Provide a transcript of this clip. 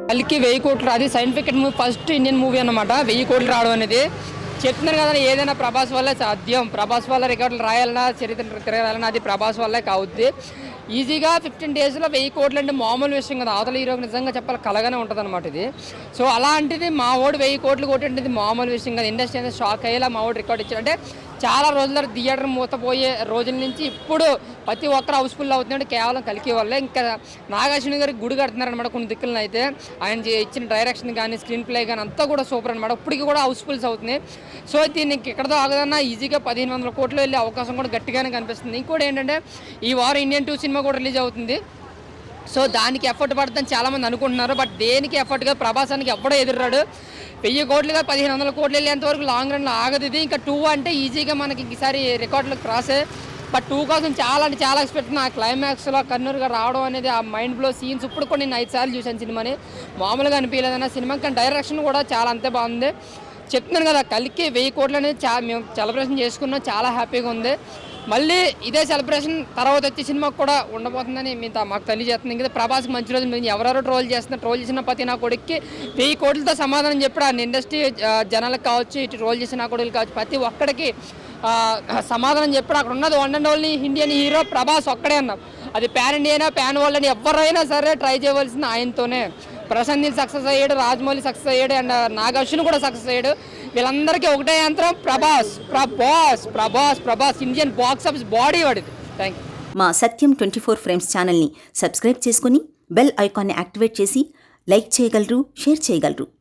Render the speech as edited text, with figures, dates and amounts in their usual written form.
కల్కి 1000 కోట్లు అది scientific movie first Indian movie అన్నమాట 1000 కోట్లు రావడం అనేది చెప్తున్నారు కదా ఏదైనా ప్రభాస్ వల్లే సాధ్యం ప్రభాస్ వల్ల రికార్డులు రాయాలన్నా చరిత్ర తిరగాలన్నా అది ప్రభాస్ వల్లే కావుద్ది ఈజీగా 15 డేస్లో 1000 కోట్లు అంటే మామూలు విషయం కదా అవతల హీరోకి నిజంగా చెప్పాలి కలగానే ఉంటుంది అనమాట ఇది సో అలాంటిది మా ఓడు 1000 కోట్లు కొట్టేది మామూలు విషయం కదా ఇండస్ట్రీ అనేది షాక్ అయ్యేలా మా ఓడు రికార్డ్ ఇచ్చాడు అంటే చాలా రోజుల థియేటర్ మూతపోయే రోజుల నుంచి ఇప్పుడు ప్రతి ఒక్కరు హౌస్ఫుల్ అవుతున్నాడు కేవలం కలికి వల్లే ఇంకా నాగార్జున గారికి గుడి కడుతున్నారనమాట కొన్ని దిక్కులను అయితే ఆయన ఇచ్చిన డైరెక్షన్ కానీ స్క్రీన్ ప్లే కానీ అంతా కూడా సూపర్ అనమాట ఇప్పటికి కూడా హౌస్ఫుల్స్ అవుతున్నాయి సో దీనికి ఎక్కడతో ఆగదన్నా ఈజీగా 1500 కోట్లు వెళ్ళే అవకాశం కూడా గట్టిగానే కనిపిస్తుంది ఇంకోటి ఏంటంటే ఈ వారం ఇండియన్ 2 సినిమా కూడా రిలీజ్ అవుతుంది సో దానికి ఎఫర్ట్ పడుతుందని చాలామంది అనుకుంటున్నారు బట్ దేనికి ఎఫర్ట్గా ప్రభాసానికి ఎప్పుడో ఎదురాడు 1000 కోట్లుగా 1500 కోట్లు వెళ్ళేంత వరకు లాంగ్ రన్లో ఆగదు ఇది ఇంకా 2 అంటే ఈజీగా మనకి ఈసారి రికార్డులు క్రాసే బట్ 2 కోసం చాలా అంటే చాలా ఎక్స్పెక్ట్ ఆ క్లైమాక్స్లో కన్నూరుగా రావడం అనేది ఆ మైండ్ బ్లో సీన్స్ ఇప్పుడు కూడా నేను 5 సార్లు చూశాను సినిమాని మామూలుగా అనిపించలేదన్న సినిమా కానీ డైరెక్షన్ కూడా చాలా అంతే బాగుంది చెప్తున్నాను కదా కలికి 1000 కోట్లు అనేది మేము సెలబ్రేషన్ చేసుకున్నాం చాలా హ్యాపీగా ఉంది మళ్ళీ ఇదే సెలబ్రేషన్ తర్వాత వచ్చే సినిమాకు కూడా ఉండబోతుందని మాకు తెలియజేస్తుంది ఇంకా ప్రభాస్కి మంచి రోజు మీరు ఎవరెవరో ట్రోల్ చేసిన ప్రతి నా కొడుక్కి 1000 కోట్లతో సమాధానం చెప్పాడు ఆ ఇండస్ట్రీ జనాలకు కావచ్చు ఇటు ట్రోల్ చేసిన నా కొడుకులు కావచ్చు ప్రతి ఒక్కడికి సమాధానం చెప్పాడు అక్కడ ఉన్నది one and only Indian hero Prabhas ఒక్కడే అన్నాం అది ప్యాన్ ఇండియా అయినా ప్యాన్ వరల్డ్ అని ఎవరైనా సరే ట్రై చేయవలసింది ఆయనతోనే ప్రశాంత్ నీల్ సక్సెస్ అయ్యాడు రాజమౌళి సక్సెస్ అయ్యాడు అండ్ నాగార్జున కూడా సక్సెస్ అయ్యాడు వీళ్ళందరికీ ఒకటే యంత్రం Prabhas Prabhas Prabhas Prabhas Indian box office body వాడిది థ్యాంక్ యూ మా సత్యం 24 ఫ్రేమ్స్ ఛానల్ని సబ్స్క్రైబ్ చేసుకుని బెల్ ఐకాన్ని యాక్టివేట్ చేసి లైక్ చేయగలరు షేర్ చేయగలరు